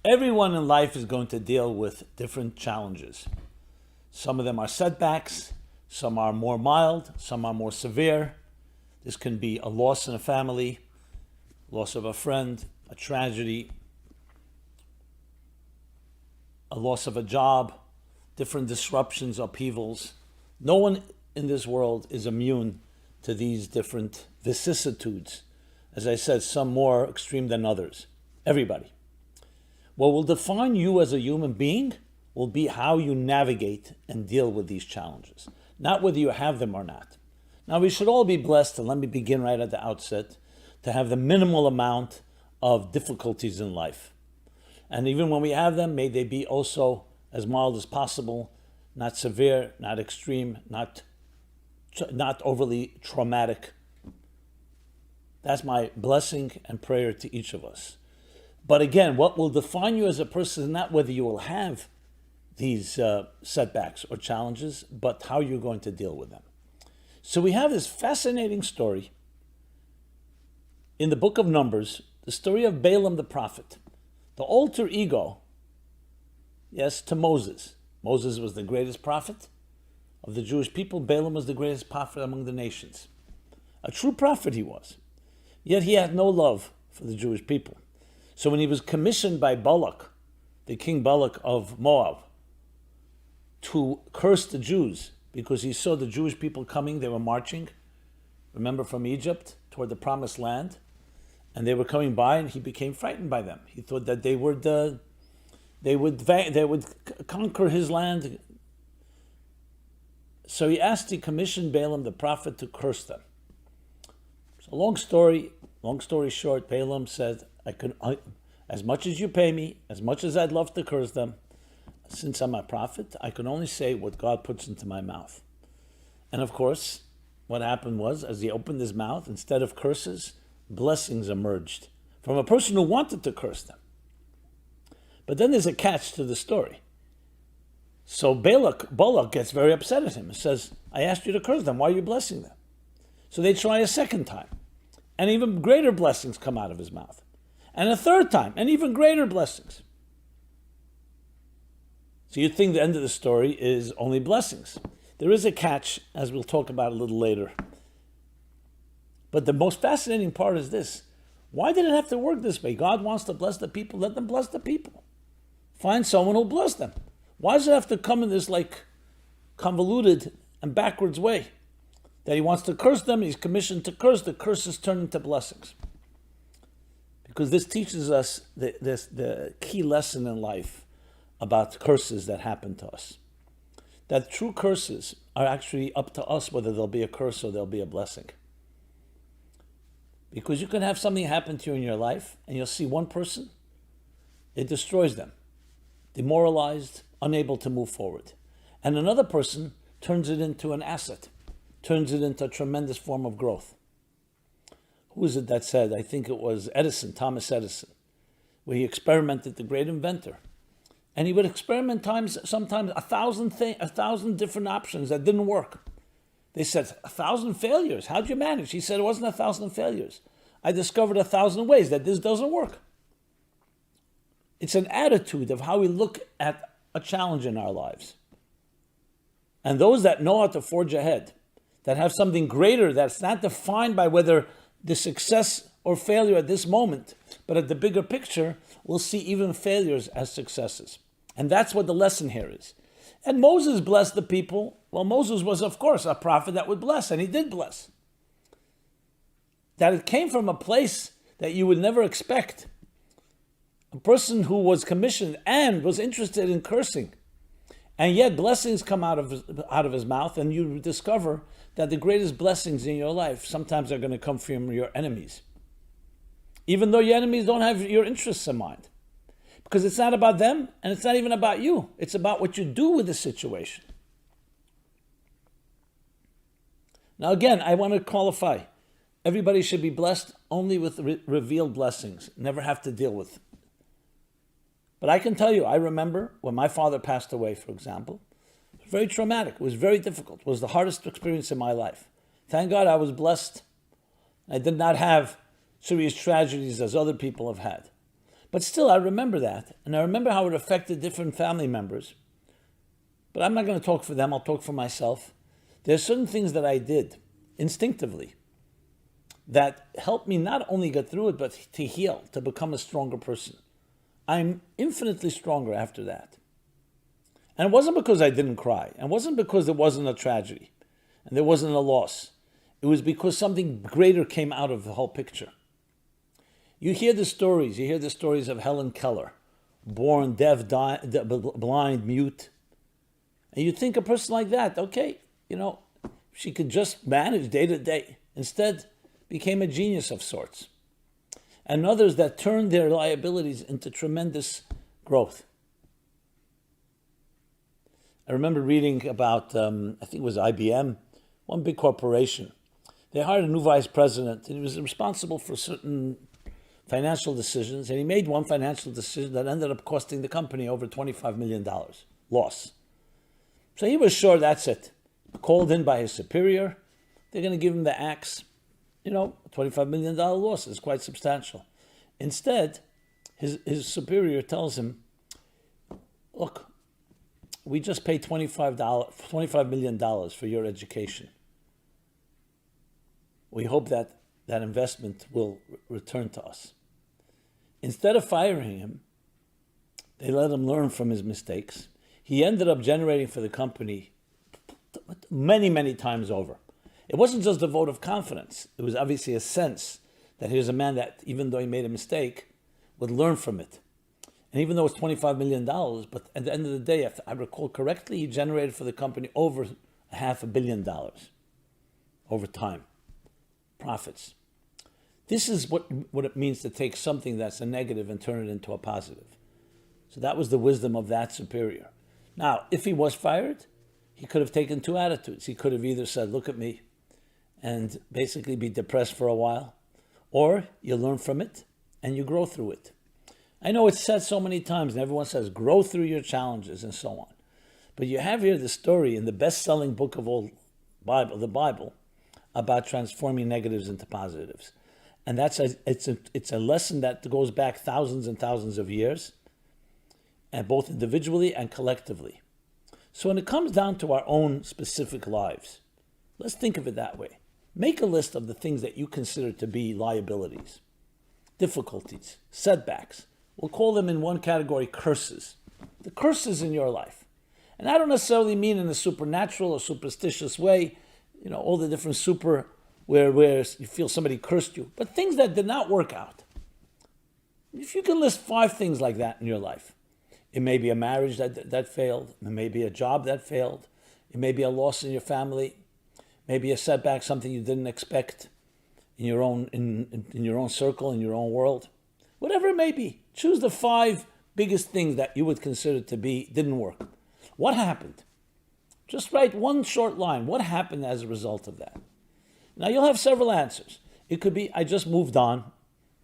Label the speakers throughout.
Speaker 1: Everyone in life is going to deal with different challenges. Some of them are setbacks, some are more mild, some are more severe. This can be a loss in a family, loss of a friend, a tragedy, a loss of a job, different disruptions, upheavals. No one in this world is immune to these different vicissitudes. As I said, some more extreme than others. Everybody. What will define you as a human being will be how you navigate and deal with these challenges, not whether you have them or not. Now, we should all be blessed, and let me begin right at the outset, to have the minimal amount of difficulties in life. And even when we have them, may they be also as mild as possible, not severe, not extreme, not overly traumatic. That's my blessing and prayer to each of us. But again, what will define you as a person is not whether you will have these setbacks or challenges, but how you're going to deal with them. So we have this fascinating story in the book of Numbers, the story of Balaam the prophet, the alter ego, yes, to Moses. Moses was the greatest prophet of the Jewish people. Balaam was the greatest prophet among the nations. A true prophet he was. Yet he had no love for the Jewish people. So when he was commissioned by Balack, the king Balack of Moab, to curse the Jews because he saw the Jewish people coming, they were marching, remember, from Egypt toward the promised land, and they were coming by, and he became frightened by them. He thought that they would conquer his land. So he commissioned Balaam the prophet to curse them. So long story short, Balaam said, as much as you pay me, as much as I'd love to curse them, since I'm a prophet, I can only say what God puts into my mouth. And of course, what happened was, as he opened his mouth, instead of curses, blessings emerged from a person who wanted to curse them. But then there's a catch to the story. So Balak gets very upset at him and says, I asked you to curse them, why are you blessing them? So they try a second time, and even greater blessings come out of his mouth. And a third time, and even greater blessings. So you'd think the end of the story is only blessings. There is a catch, as we'll talk about a little later. But the most fascinating part is this. Why did it have to work this way? God wants to bless the people, let them bless the people. Find someone who'll bless them. Why does it have to come in this convoluted and backwards way? That he wants to curse them, he's commissioned to curse, the curses turn into blessings. Because this teaches us the key lesson in life about curses that happen to us. That true curses are actually up to us whether they'll be a curse or they'll be a blessing. Because you can have something happen to you in your life and you'll see one person, it destroys them, demoralized, unable to move forward. And another person turns it into an asset, turns it into a tremendous form of growth. Who is it that said, I think it was Thomas Edison, where he experimented, the great inventor. And he would experiment sometimes 1,000 different options that didn't work. They said, 1,000 failures, how'd you manage? He said, it wasn't 1,000 failures. I discovered 1,000 ways that this doesn't work. It's an attitude of how we look at a challenge in our lives. And those that know how to forge ahead, that have something greater that's not defined by whether the success or failure at this moment, but at the bigger picture, we'll see even failures as successes. And that's what the lesson here is. And Moses blessed the people. Well, Moses was, of course, a prophet that would bless, and he did bless. That it came from a place that you would never expect. A person who was commissioned and was interested in cursing. And yet blessings come out of his mouth, and you discover that the greatest blessings in your life sometimes are going to come from your enemies. Even though your enemies don't have your interests in mind. Because it's not about them, and it's not even about you. It's about what you do with the situation. Now again, I want to qualify. Everybody should be blessed only with revealed blessings. Never have to deal with. But I can tell you, I remember when my father passed away, for example. It was very traumatic. It was very difficult. It was the hardest experience in my life. Thank God I was blessed. I did not have serious tragedies as other people have had. But still, I remember that. And I remember how it affected different family members. But I'm not going to talk for them. I'll talk for myself. There are certain things that I did instinctively that helped me not only get through it, but to heal, to become a stronger person. I'm infinitely stronger after that. And it wasn't because I didn't cry. And it wasn't because there wasn't a tragedy and there wasn't a loss. It was because something greater came out of the whole picture. You hear the stories of Helen Keller, born deaf, blind, mute. And you think a person like that, okay, she could just manage day to day. Instead, became a genius of sorts. And others that turned their liabilities into tremendous growth. I remember reading about, I think it was IBM, one big corporation. They hired a new vice president, and he was responsible for certain financial decisions, and he made one financial decision that ended up costing the company over $25 million loss. So he was sure that's it. Called in by his superior, they're going to give him the axe. $25 million loss is quite substantial. Instead, his superior tells him, look, we just paid $25 million for your education. We hope that investment will return to us. Instead of firing him, they let him learn from his mistakes. He ended up generating for the company many, many times over. It wasn't just a vote of confidence. It was obviously a sense that here's a man that, even though he made a mistake, would learn from it. And even though it's $25 million, but at the end of the day, if I recall correctly, he generated for the company over $500 million over time. Profits. This is what it means to take something that's a negative and turn it into a positive. So that was the wisdom of that superior. Now, if he was fired, he could have taken two attitudes. He could have either said, look at me, and basically be depressed for a while, or you learn from it and you grow through it. I know it's said so many times, and everyone says, grow through your challenges and so on. But you have here the story in the best-selling book of all Bible, the Bible, about transforming negatives into positives. And it's a lesson that goes back thousands and thousands of years, and both individually and collectively. So when it comes down to our own specific lives, let's think of it that way. Make a list of the things that you consider to be liabilities, difficulties, setbacks. We'll call them in one category curses. The curses in your life. And I don't necessarily mean in a supernatural or superstitious way, all the different where you feel somebody cursed you, but things that did not work out. If you can list 5 things like that in your life, it may be a marriage that failed, it may be a job that failed, it may be a loss in your family, maybe a setback, something you didn't expect in your own in your own circle, in your own world. Whatever it may be, choose the 5 biggest things that you would consider to be didn't work. What happened? Just write one short line. What happened as a result of that? Now you'll have several answers. It could be, I just moved on,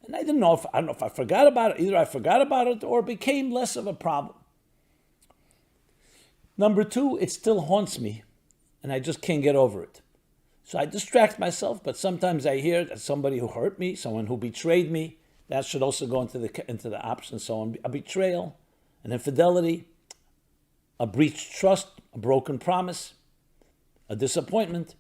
Speaker 1: and I don't know if I forgot about it. Either I forgot about it or it became less of a problem. Number 2, it still haunts me, and I just can't get over it. So I distract myself, but sometimes I hear that somebody who hurt me, someone who betrayed me, that should also go into the options. So a betrayal, an infidelity, a breached trust, a broken promise, a disappointment,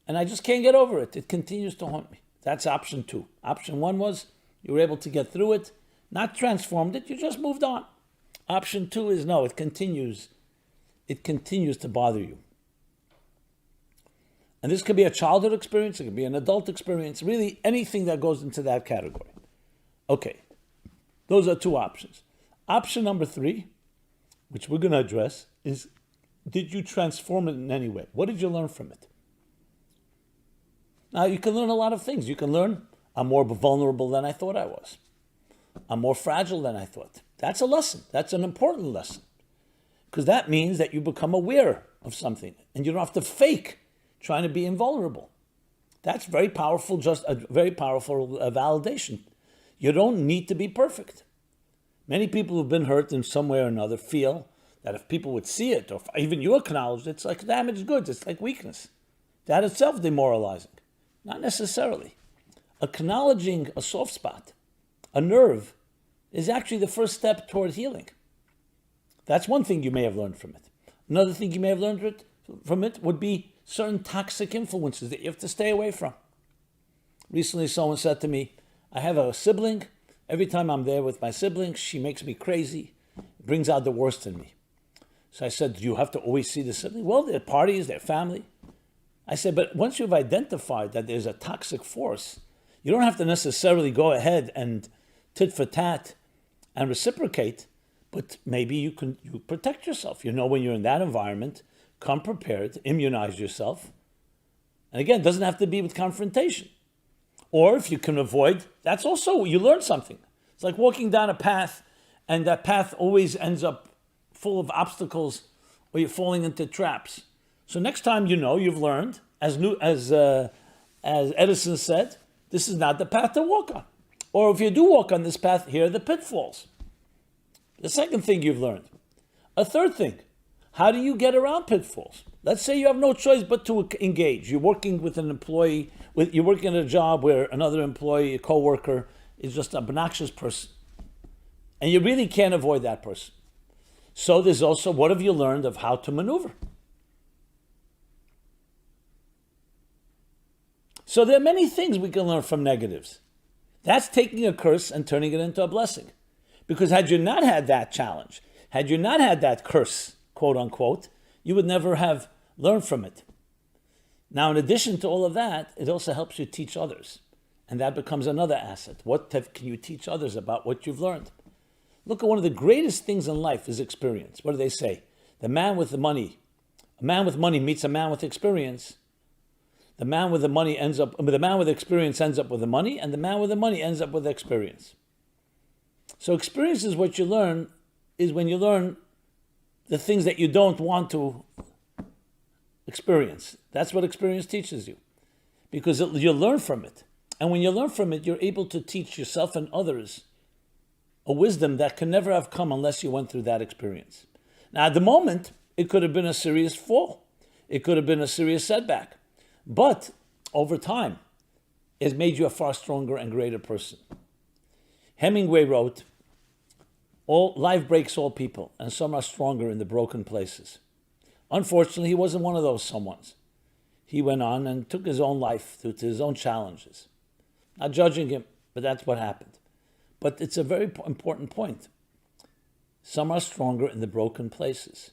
Speaker 1: and I just can't get over it. It continues to haunt me. That's option 2. Option 1 was you were able to get through it, not transformed it, you just moved on. Option 2 is no, it continues to bother you. And this could be a childhood experience, it could be an adult experience, really anything that goes into that category. Okay, those are 2 options. Option number 3, which we're going to address, is did you transform it in any way? What did you learn from it? Now, you can learn a lot of things. You can learn, I'm more vulnerable than I thought I was. I'm more fragile than I thought. That's a lesson. That's an important lesson. Because that means that you become aware of something and you don't have to fake trying to be invulnerable. That's very powerful, just a very powerful validation. You don't need to be perfect. Many people who've been hurt in some way or another feel that if people would see it, or if even you acknowledge it, it's like damaged goods, it's like weakness. That itself demoralizing. Not necessarily. Acknowledging a soft spot, a nerve, is actually the first step toward healing. That's one thing you may have learned from it. Another thing you may have learned from it would be certain toxic influences that you have to stay away from. Recently, someone said to me, I have a sibling. Every time I'm there with my sibling, she makes me crazy, brings out the worst in me. So I said, do you have to always see the sibling? Well, they're parties, they're family. I said, but once you've identified that there's a toxic force, you don't have to necessarily go ahead and tit for tat and reciprocate, but maybe you protect yourself. You know, when you're in that environment, come prepared, immunize yourself. And again, it doesn't have to be with confrontation. Or if you can avoid, that's also, you learn something. It's like walking down a path, and that path always ends up full of obstacles, or you're falling into traps. So next time you know, you've learned, as Edison said, this is not the path to walk on. Or if you do walk on this path, here are the pitfalls. The second thing you've learned. A third thing, how do you get around pitfalls? Let's say you have no choice but to engage. You're working with an employee, you're working at a job where another employee, a coworker, is just an obnoxious person. And you really can't avoid that person. So there's also, what have you learned of how to maneuver? So there are many things we can learn from negatives. That's taking a curse and turning it into a blessing. Because had you not had that challenge, had you not had that curse, quote unquote, you would never have learned from it. Now, in addition to all of that, it also helps you teach others. And that becomes another asset. What can you teach others about what you've learned? Look, at one of the greatest things in life is experience. What do they say? A man with money meets a man with experience. The man with experience ends up with the money, and the man with the money ends up with experience. So experience is what you learn, is when you learn the things that you don't want to experience. That's what experience teaches you, because you learn from it. And when you learn from it, you're able to teach yourself and others a wisdom that can never have come unless you went through that experience. Now, at the moment, it could have been a serious fall. It could have been a serious setback. But over time, it's made you a far stronger and greater person. Hemingway wrote, life breaks all people, and some are stronger in the broken places. Unfortunately, he wasn't one of those someones. He went on and took his own life due to his own challenges. Not judging him, but that's what happened. But it's a very important point. Some are stronger in the broken places,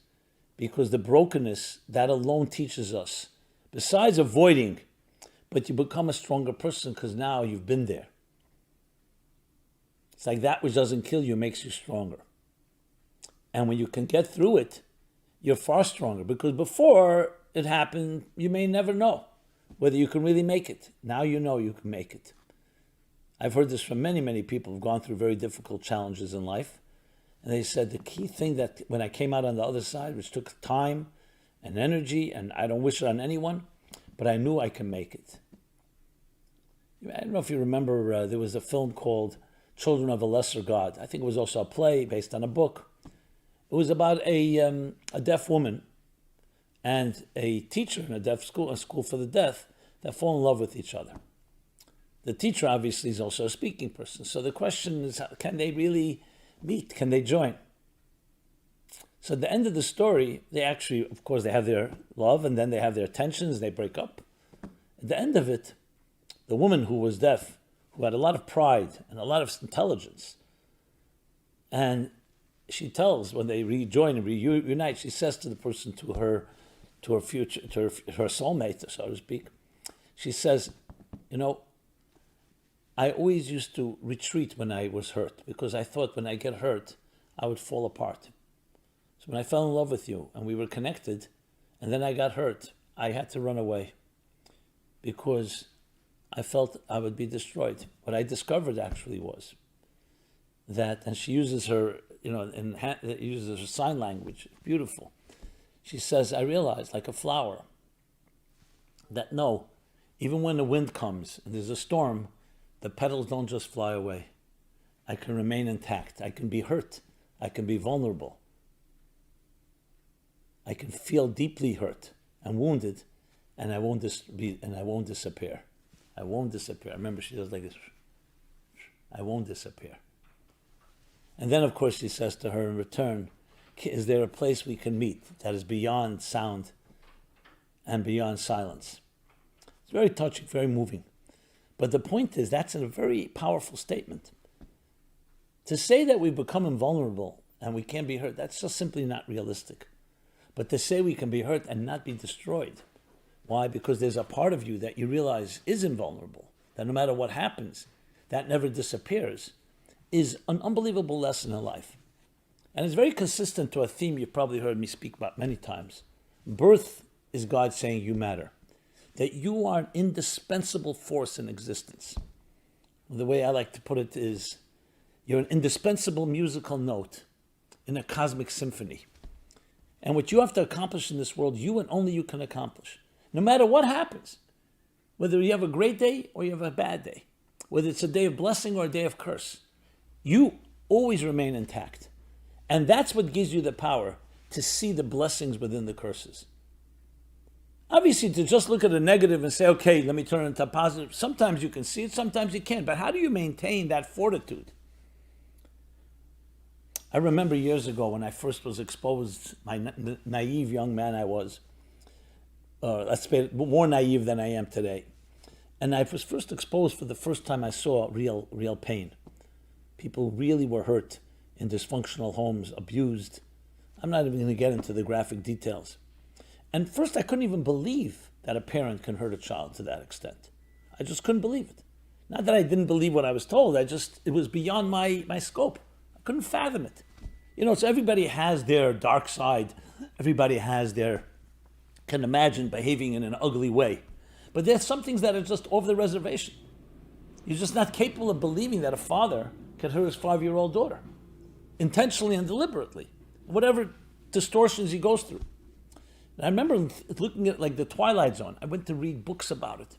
Speaker 1: because the brokenness, that alone teaches us, besides avoiding, but you become a stronger person because now you've been there. It's like that which doesn't kill you makes you stronger. And when you can get through it, you're far stronger, because before it happened, you may never know whether you can really make it. Now you know you can make it. I've heard this from many, many people who've gone through very difficult challenges in life. And they said the key thing that when I came out on the other side, which took time and energy, and I don't wish it on anyone, but I knew I can make it. I don't know if you remember, there was a film called Children of a Lesser God. I think it was also a play based on a book. It was about a deaf woman and a teacher in a school for the deaf, that fall in love with each other. The teacher obviously is also a speaking person. So the question is, can they really meet? Can they join? So at the end of the story, they actually, of course, they have their love, and then they have their tensions, they break up. At the end of it, the woman who was deaf, who had a lot of pride and a lot of intelligence, and she tells, when they rejoin and reunite, she says to the person, to her soulmate, so to speak, she says, I always used to retreat when I was hurt, because I thought when I get hurt, I would fall apart. So when I fell in love with you and we were connected, and then I got hurt, I had to run away because I felt I would be destroyed. What I discovered actually was that, and she uses her, uses her sign language, beautiful. She says, I realized, like a flower, that no, even when the wind comes and there's a storm, the petals don't just fly away. I can remain intact. I can be hurt. I can be vulnerable. I can feel deeply hurt and wounded, and I won't disappear. I won't disappear. I remember she does like this. I won't disappear. And then, of course, he says to her in return, is there a place we can meet that is beyond sound and beyond silence? It's very touching, very moving. But the point is, that's a very powerful statement. To say that we become invulnerable and we can't be hurt, that's just simply not realistic. But to say we can be hurt and not be destroyed, why? Because there's a part of you that you realize is invulnerable, that no matter what happens, that never disappears, is an unbelievable lesson in life. And it's very consistent to a theme you've probably heard me speak about many times. Birth is God saying you matter, that you are an indispensable force in existence. The way I like to put it is, you're an indispensable musical note in a cosmic symphony. And what you have to accomplish in this world, you and only you can accomplish. No matter what happens, whether you have a great day or you have a bad day, whether it's a day of blessing or a day of curse, you always remain intact. And that's what gives you the power to see the blessings within the curses. Obviously, to just look at the negative and say, okay, let me turn it into a positive, sometimes you can see it, sometimes you can't. But how do you maintain that fortitude? I remember years ago when I first was exposed, my naive young man I was, let's say more naive than I am today. And I was first exposed for the first time I saw real pain. People really were hurt in dysfunctional homes, abused. I'm not even going to get into the graphic details. And first I couldn't even believe that a parent can hurt a child to that extent. I just couldn't believe it. Not that I didn't believe what I was told, it was beyond my scope. I couldn't fathom it. So everybody has their dark side. Everybody can imagine behaving in an ugly way. But there's some things that are just over the reservation. You're just not capable of believing that a father could hurt his 5-year-old daughter, intentionally and deliberately, whatever distortions he goes through. And I remember looking at like the Twilight Zone. I went to read books about it.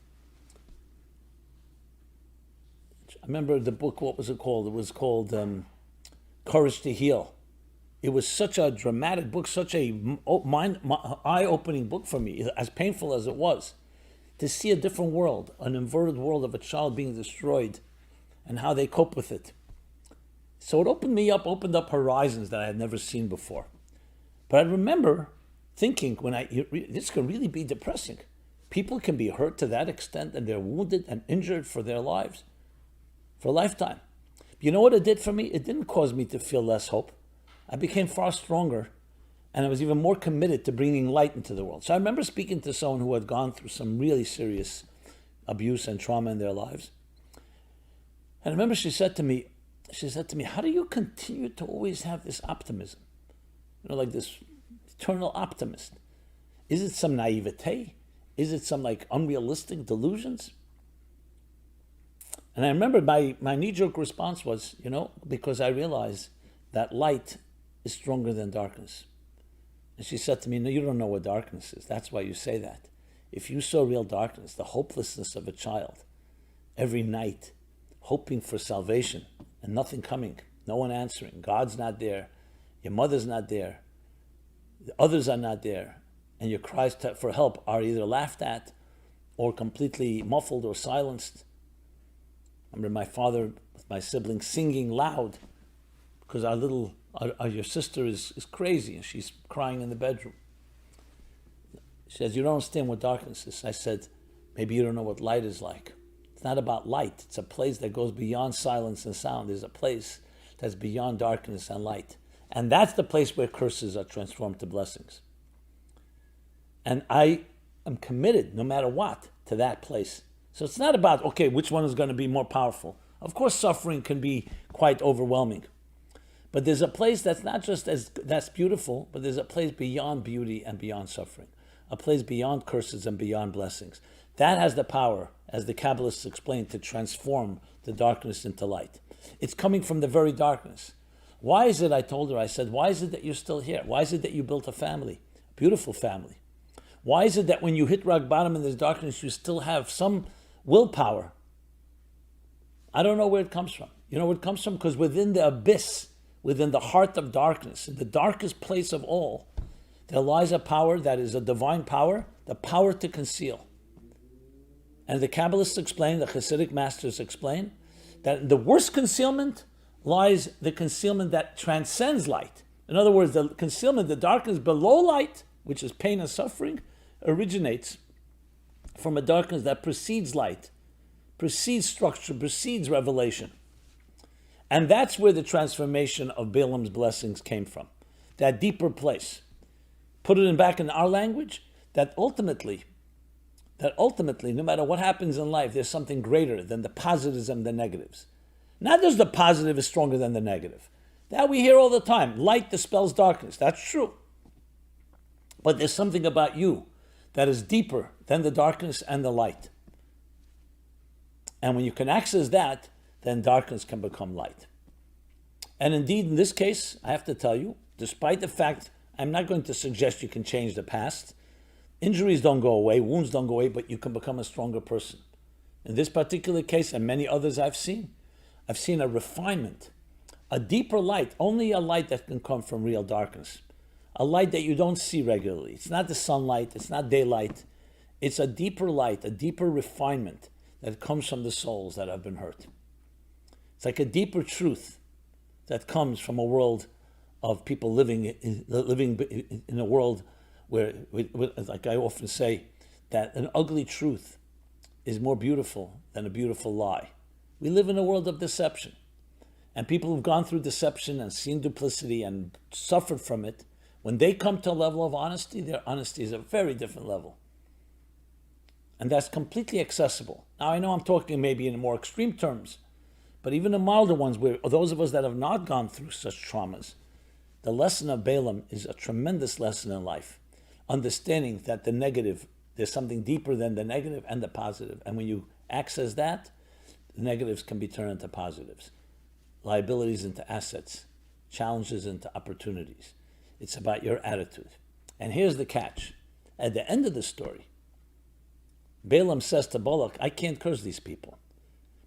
Speaker 1: I remember the book, what was it called? It was called Courage to Heal. It was such a dramatic book, such a eye-opening book for me, as painful as it was, to see a different world, an inverted world of a child being destroyed and how they cope with it. So it opened up horizons that I had never seen before. But I remember thinking, this can really be depressing. People can be hurt to that extent and they're wounded and injured for their lives, for a lifetime. You know what it did for me? It didn't cause me to feel less hope. I became far stronger, and I was even more committed to bringing light into the world. So I remember speaking to someone who had gone through some really serious abuse and trauma in their lives. And I remember she said to me, how do you continue to always have this optimism? Like this eternal optimist. Is it some naivete? Is it some like unrealistic delusions? And I remember my knee-jerk response was, because I realized that light is stronger than darkness. And she said to me, no, you don't know what darkness is. That's why you say that. If you saw real darkness, the hopelessness of a child, every night, hoping for salvation and nothing coming, no one answering, God's not there, your mother's not there, the others are not there, and your cries for help are either laughed at or completely muffled or silenced. I remember my father with my siblings singing loud because your sister is crazy and she's crying in the bedroom. She says, you don't understand what darkness is. I said, maybe you don't know what light is like. It's not about light. It's a place that goes beyond silence and sound. There's a place that's beyond darkness and light. And that's the place where curses are transformed to blessings. And I am committed, no matter what, to that place. So it's not about, okay, which one is going to be more powerful. Of course, suffering can be quite overwhelming. But there's a place that's not just that's beautiful, but there's a place beyond beauty and beyond suffering. A place beyond curses and beyond blessings. That has the power, as the Kabbalists explain, to transform the darkness into light. It's coming from the very darkness. Why is it, I told her, I said, why is it that you're still here? Why is it that you built a family, a beautiful family? Why is it that when you hit rock bottom in this darkness, you still have some willpower? I don't know where it comes from. You know where it comes from? Because within the abyss, within the heart of darkness, in the darkest place of all, there lies a power that is a divine power, the power to conceal. And the Kabbalists explain, the Hasidic masters explain, that the worst concealment lies the concealment that transcends light. In other words, the concealment, the darkness below light, which is pain and suffering, originates from a darkness that precedes light, precedes structure, precedes revelation. And that's where the transformation of Balaam's blessings came from, that deeper place. Put it back in our language, that ultimately, no matter what happens in life, there's something greater than the positives and the negatives. Not just the positive is stronger than the negative. That we hear all the time. Light dispels darkness. That's true. But there's something about you that is deeper than the darkness and the light. And when you can access that, then darkness can become light. And indeed, in this case, I have to tell you, despite the fact I'm not going to suggest you can change the past, injuries don't go away, wounds don't go away, but you can become a stronger person. In this particular case, and many others I've seen a refinement, a deeper light, only a light that can come from real darkness, a light that you don't see regularly. It's not the sunlight, it's not daylight. It's a deeper light, a deeper refinement that comes from the souls that have been hurt. It's like a deeper truth that comes from a world of people living in a world where, like I often say, that an ugly truth is more beautiful than a beautiful lie. We live in a world of deception. And people who've gone through deception and seen duplicity and suffered from it, when they come to a level of honesty, their honesty is a very different level. And that's completely accessible. Now, I know I'm talking maybe in more extreme terms, but even the milder ones, where those of us that have not gone through such traumas, the lesson of Balaam is a tremendous lesson in life. Understanding that the negative, there's something deeper than the negative and the positive. And when you access that, the negatives can be turned into positives. Liabilities into assets, challenges into opportunities. It's about your attitude. And here's the catch. At the end of the story, Balaam says to Balak, I can't curse these people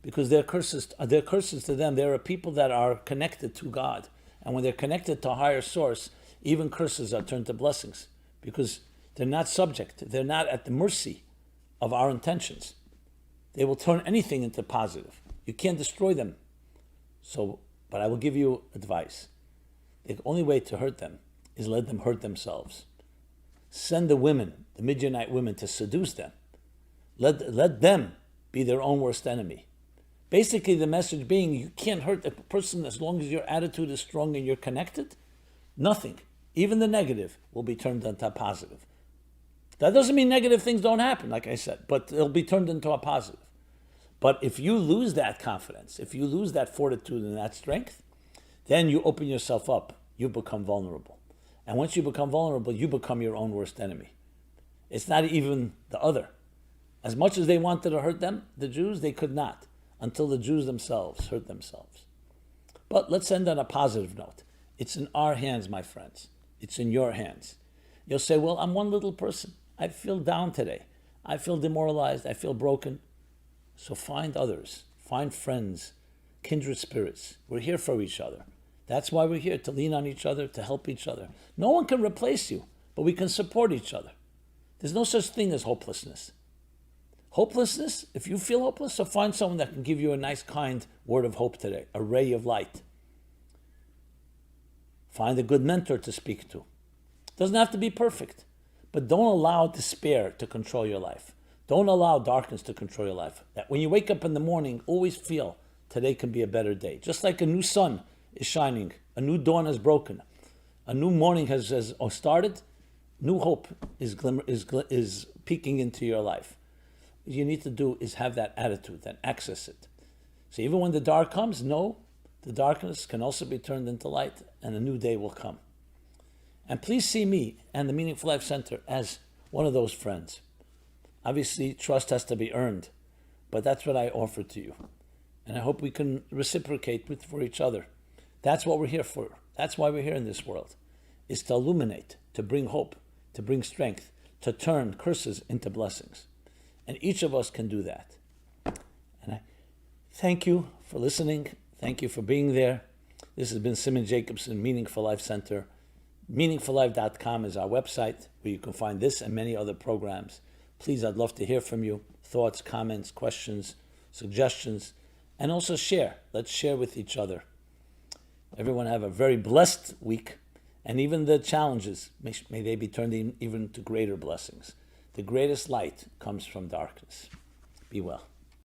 Speaker 1: because they're curses to them. They're a people that are connected to God. And when they're connected to a higher source, even curses are turned to blessings because they're not subject. They're not at the mercy of our intentions. They will turn anything into positive. You can't destroy them. But I will give you advice. The only way to hurt them is let them hurt themselves. Send the women, the Midianite women, to seduce them. Let them be their own worst enemy. Basically, the message being, you can't hurt a person as long as your attitude is strong and you're connected. Nothing, even the negative, will be turned into a positive. That doesn't mean negative things don't happen, like I said, but they'll be turned into a positive. But if you lose that confidence, if you lose that fortitude and that strength, then you open yourself up. You become vulnerable. And once you become vulnerable, you become your own worst enemy. It's not even the other. As much as they wanted to hurt them, the Jews, they could not, until the Jews themselves hurt themselves. But let's end on a positive note. It's in our hands, my friends. It's in your hands. You'll say, well, I'm one little person. I feel down today. I feel demoralized. I feel broken. So find others. Find friends, kindred spirits. We're here for each other. That's why we're here, to lean on each other, to help each other. No one can replace you, but we can support each other. There's no such thing as hopelessness. Hopelessness, if you feel hopeless, so find someone that can give you a nice, kind word of hope today, a ray of light. Find a good mentor to speak to. Doesn't have to be perfect, but don't allow despair to control your life. Don't allow darkness to control your life. That when you wake up in the morning, always feel today can be a better day. Just like a new sun is shining, a new dawn has broken, a new morning has started, new hope is peeking into your life. What you need to do is have that attitude and access it. So even when the dark comes, know the darkness can also be turned into light and a new day will come. And please see me and the Meaningful Life Center as one of those friends. Obviously, trust has to be earned, but that's what I offer to you. And I hope we can reciprocate for each other. That's what we're here for. That's why we're here in this world, is to illuminate, to bring hope, to bring strength, to turn curses into blessings. And each of us can do that. And I thank you for listening. Thank you for being there. This has been Simon Jacobson, Meaningful Life Center. MeaningfulLife.com is our website where you can find this and many other programs. Please, I'd love to hear from you. Thoughts, comments, questions, suggestions, and also share. Let's share with each other. Everyone have a very blessed week, and even the challenges, may they be turned even to greater blessings. The greatest light comes from darkness. Be well.